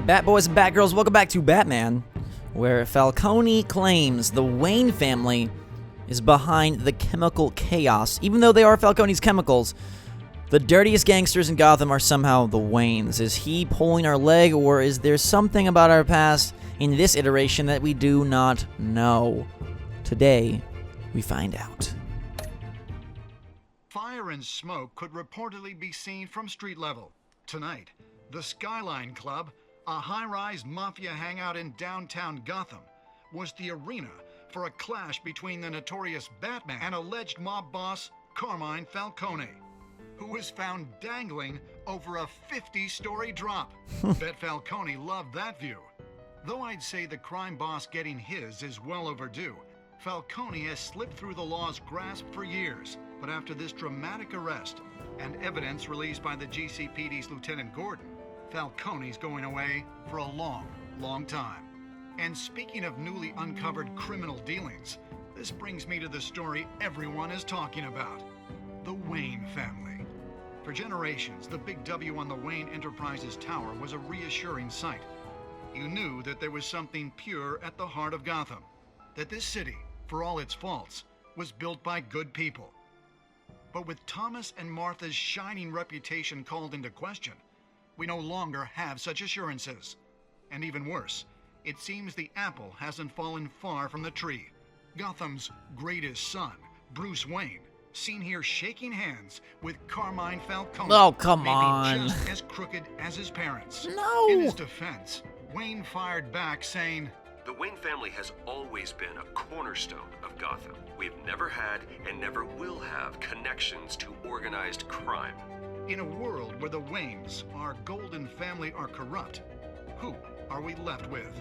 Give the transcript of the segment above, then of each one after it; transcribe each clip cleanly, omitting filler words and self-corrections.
Bat boys and bat girls, welcome back to Batman, where Falcone claims the Wayne family is behind the chemical chaos. Even though they are Falcone's chemicals, the dirtiest gangsters in Gotham are somehow the Waynes. Is he pulling our leg, or is there something about our past in this iteration that we do not know? Today, we find out. Fire and smoke could reportedly be seen from street level. Tonight, the Skyline Club, a high-rise mafia hangout in downtown Gotham, was the arena for a clash between the notorious Batman and alleged mob boss Carmine Falcone, who was found dangling over a 50-story drop. Bet Falcone loved that view. Though I'd say the crime boss getting his is well overdue, Falcone has slipped through the law's grasp for years. But after this dramatic arrest and evidence released by the GCPD's Lieutenant Gordon, Falcone's going away for a long, long time. And speaking of newly uncovered criminal dealings, this brings me to the story everyone is talking about: the Wayne family. For generations, the big W on the Wayne Enterprises tower was a reassuring sight. You knew that there was something pure at the heart of Gotham, that this city, for all its faults, was built by good people. But with Thomas and Martha's shining reputation called into question, we no longer have such assurances. And even worse, it seems the apple hasn't fallen far from the tree. Gotham's greatest son, Bruce Wayne, seen here shaking hands with Carmine Falcone. Oh, come maybe on. just as crooked as his parents. No. In his defense, Wayne fired back saying, "The Wayne family has always been a cornerstone of Gotham. We have never had and never will have connections to organized crime." in a world where the Waynes, our golden family, are corrupt, who are we left with?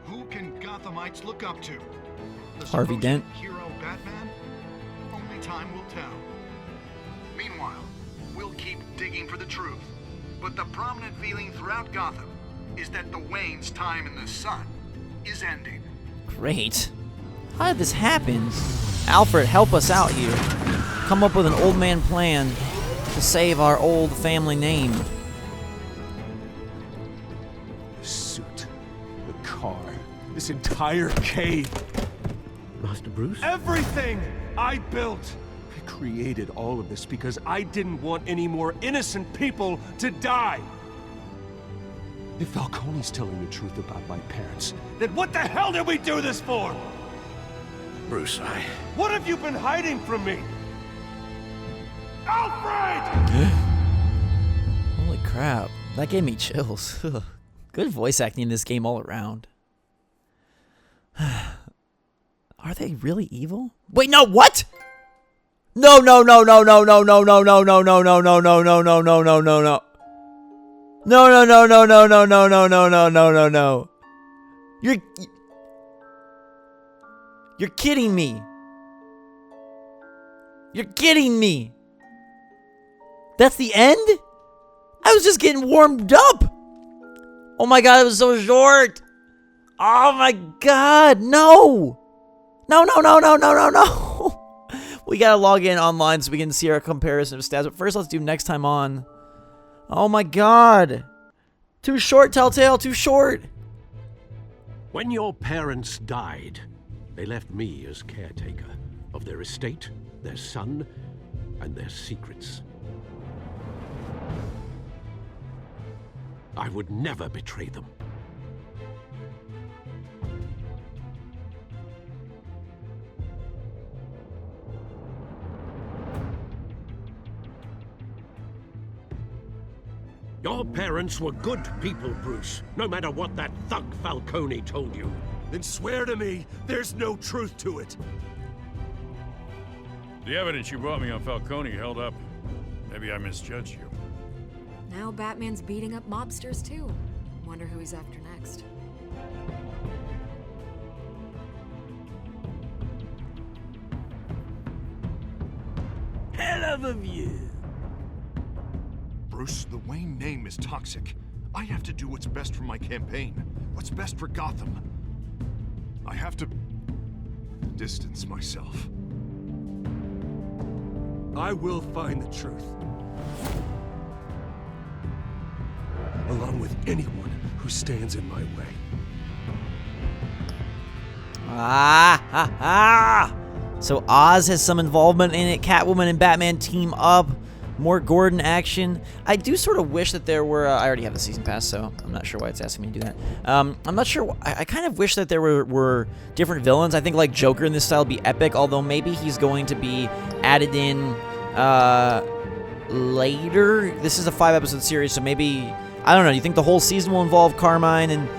Who can Gothamites look up to? The Harvey supposed Dent. hero Batman? Only time will tell. Meanwhile, we'll keep digging for the truth. But the prominent feeling throughout Gotham is that the Waynes' time in the sun is ending. Great. How did this happen? Alfred, help us out here. Come up with an old man plan to save our old family name. The suit, the car, this entire cave. Master Bruce? Everything I built! I created all of this because I didn't want any more innocent people to die. If Falcone's telling the truth about my parents, then what the hell did we do this for? Bruce, What have you been hiding from me? Alfred! Holy crap. That gave me chills. Good voice acting in this game all around. Are they really evil? Wait, no, what? No, no, no, no, no, no, no, no, no, no, no, no, no, no, no, no, no, no, no, no. No, no, no, no, no, no, no, no, no, no, no, no, no. You're kidding me. You're kidding me. That's the end? I was just getting warmed up. Oh my god, it was so short. Oh my god, no. No, no, no, no, no, no, no. We gotta log in online so we can see our comparison of stats. But first, let's do next time on. Oh my god. Too short, Telltale, too short. when your parents died, they left me as caretaker of their estate, their son, and their secrets. I would never betray them. Your parents were good people, Bruce, no matter what that thug Falcone told you. Then swear to me there's no truth to it. The evidence you brought me on Falcone held up. Maybe I misjudged you. Now Batman's beating up mobsters too. Wonder who he's after next. Hell of a view. Bruce, the Wayne name is toxic. I have to do what's best for my campaign. What's best for Gotham. I have to distance myself. I will find the truth. Along with anyone who stands in my way. So Oz has some involvement in it. Catwoman and Batman team up. More Gordon action. I do sort of wish that there were... I already have the season pass, so I'm not sure why it's asking me to do that. I'm not sure... I kind of wish that there were different villains. I think like Joker in this style would be epic, although maybe he's going to be added in later. This is a 5-episode series, so maybe... I don't know. Do you think the whole season will involve Carmine and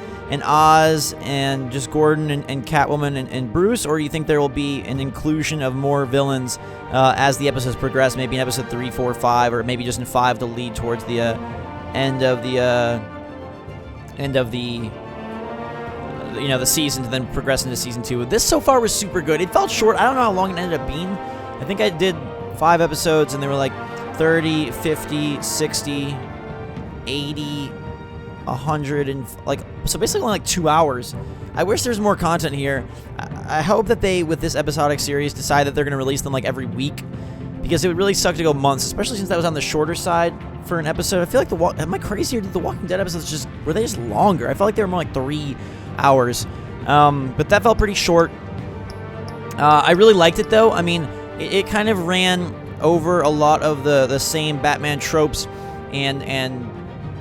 Oz and just Gordon and Catwoman and Bruce, or do you think there will be an inclusion of more villains as the episodes progress, maybe in episode 3, 4, 5, or maybe just in 5 to lead towards the end of the season to then progress into season 2. This so far was super good. It felt short. I don't know how long it ended up being. I think I did 5 episodes and they were like 30, 50, 60, 80, 100 and so basically only like 2 hours. I wish there's more content here. I hope that they, with this episodic series, decide that they're going to release them like every week, because it would really suck to go months, especially since that was on the shorter side for an episode. I feel like am I crazy, or did the Walking Dead episodes were they just longer? I felt like they were more like 3 hours, but that felt pretty short. I really liked it though. I mean, it kind of ran over a lot of the same Batman tropes and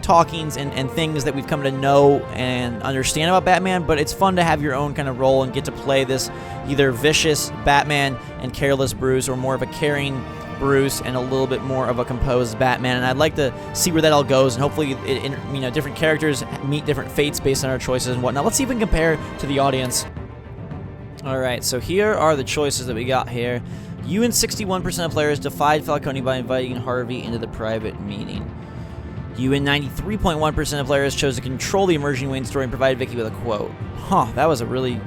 talkings and things that we've come to know and understand about Batman, but it's fun to have your own kind of role and get to play this either vicious Batman and careless Bruce, or more of a caring Bruce and a little bit more of a composed Batman. And I'd like to see where that all goes, and hopefully different characters meet different fates based on our choices and whatnot. Let's see if we can compare to the audience. Alright, so here are the choices that we got here. You and 61% of players defied Falcone by inviting Harvey into the private meeting. You and 93.1% of players chose to control the emerging Wayne story and provided Vicky with a quote. That was a really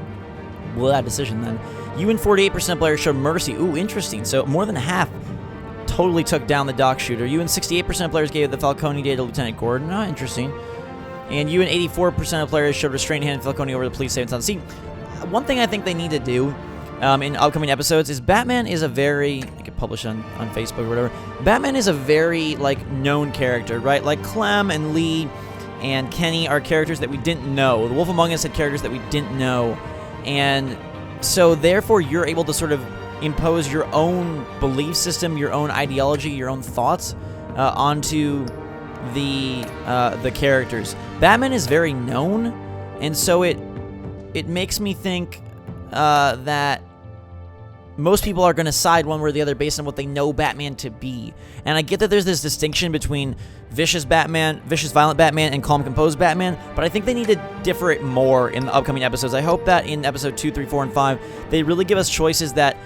bad decision then. You and 48% of players showed mercy. Ooh, interesting. So more than half totally took down the dock shooter. You and 68% of players gave the Falcone data to Lieutenant Gordon. Interesting. And you and 84% of players showed restraint hand Falcone over the police safe and sound. See, one thing I think they need to do in upcoming episodes is Batman is a very... I could publish on Facebook or whatever. Batman is a very, known character, right? Like Clem and Lee and Kenny are characters that we didn't know. The Wolf Among Us had characters that we didn't know. And so, therefore, you're able to sort of impose your own belief system, your own ideology, your own thoughts onto the characters. Batman is very known, and so it makes me think that most people are going to side one way or the other based on what they know Batman to be. And I get that there's this distinction between vicious violent Batman, and calm, composed Batman, but I think they need to differ it more in the upcoming episodes. I hope that in episode 2, 3, 4, and 5, they really give us choices that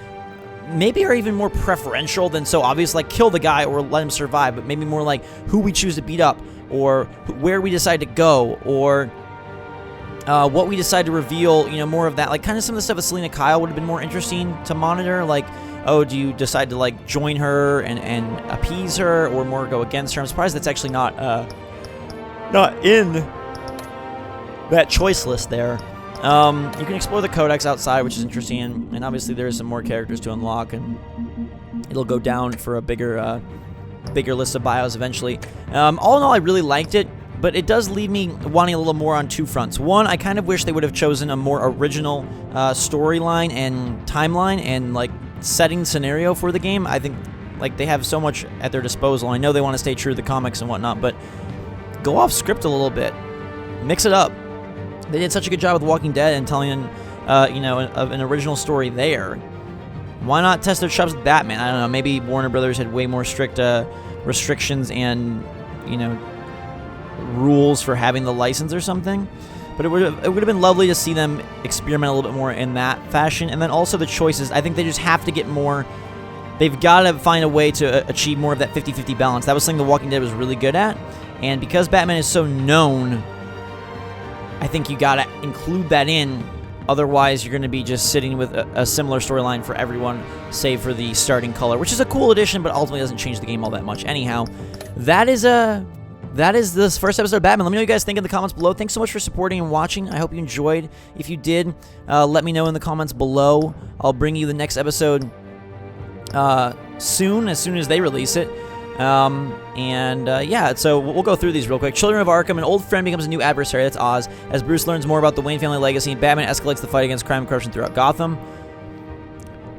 maybe are even more preferential than so obvious, like kill the guy or let him survive, but maybe more like who we choose to beat up, or where we decide to go, or what we decide to reveal, more of that. Like, kind of some of the stuff with Selena Kyle would have been more interesting to monitor. Like, oh, do you decide to, join her and appease her, or more go against her? I'm surprised that's actually not in that choice list there. You can explore the Codex outside, which is interesting, and obviously there is some more characters to unlock, and it'll go down for a bigger list of bios eventually. All in all, I really liked it. But it does leave me wanting a little more on two fronts. One, I kind of wish they would have chosen a more original storyline and timeline and setting scenario for the game. I think they have so much at their disposal. I know they want to stay true to the comics and whatnot, but go off script a little bit, mix it up. They did such a good job with Walking Dead and telling an original story there. Why not test their chops with Batman? I don't know. Maybe Warner Brothers had way more strict restrictions and rules for having the license or something, but it would have been lovely to see them experiment a little bit more in that fashion. And then also the choices, I think they just have to get more. They've got to find a way to achieve more of that 50-50 balance. That was something The Walking Dead was really good at, and because Batman is so known, I think you got to include that in. Otherwise, you're going to be just sitting with a similar storyline for everyone, save for the starting color, which is a cool addition, but ultimately doesn't change the game all that much. Anyhow, that is this first episode of Batman. Let me know what you guys think in the comments below. Thanks so much for supporting and watching. I hope you enjoyed. If you did, let me know in the comments below. I'll bring you the next episode soon as they release it. Yeah, so we'll go through these real quick. Children of Arkham, an old friend becomes a new adversary. That's Oz. As Bruce learns more about the Wayne family legacy, Batman escalates the fight against crime and corruption throughout Gotham.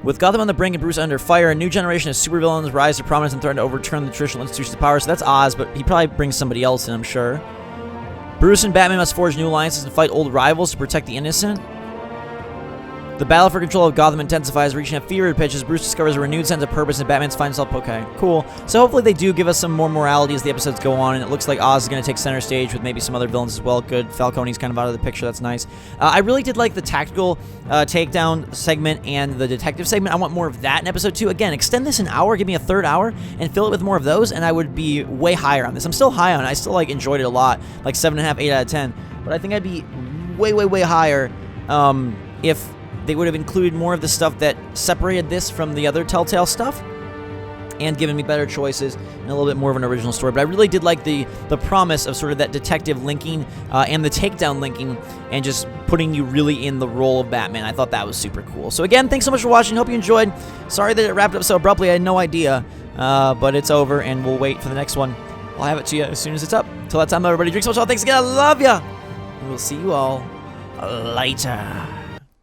With Gotham on the brink and Bruce under fire, a new generation of supervillains rise to prominence and threaten to overturn the traditional institutions of power. So that's Oz, but he probably brings somebody else in, I'm sure. Bruce and Batman must forge new alliances and fight old rivals to protect the innocent. The battle for control of Gotham intensifies, reaching a fever pitch as Bruce discovers a renewed sense of purpose and Batman finds himself. Okay, cool. So hopefully they do give us some more morality as the episodes go on, and it looks like Oz is going to take center stage with maybe some other villains as well. Good. Falcone's kind of out of the picture. That's nice. I really did like the tactical takedown segment and the detective segment. I want more of that in episode 2. Again, extend this an hour, give me a third hour, and fill it with more of those, and I would be way higher on this. I'm still high on it. I still enjoyed it a lot, like 7.5, 8 out of 10. But I think I'd be way, way, way higher if they would have included more of the stuff that separated this from the other Telltale stuff and given me better choices and a little bit more of an original story. But I really did like the promise of sort of that detective linking and the takedown linking and just putting you really in the role of Batman. I thought that was super cool. So again, thanks so much for watching. Hope you enjoyed. Sorry that it wrapped up so abruptly. I had no idea, but it's over, and we'll wait for the next one. I'll have it to you as soon as it's up. Till that time, everybody, drink so much. Thanks again. I love ya. And we'll see you all later.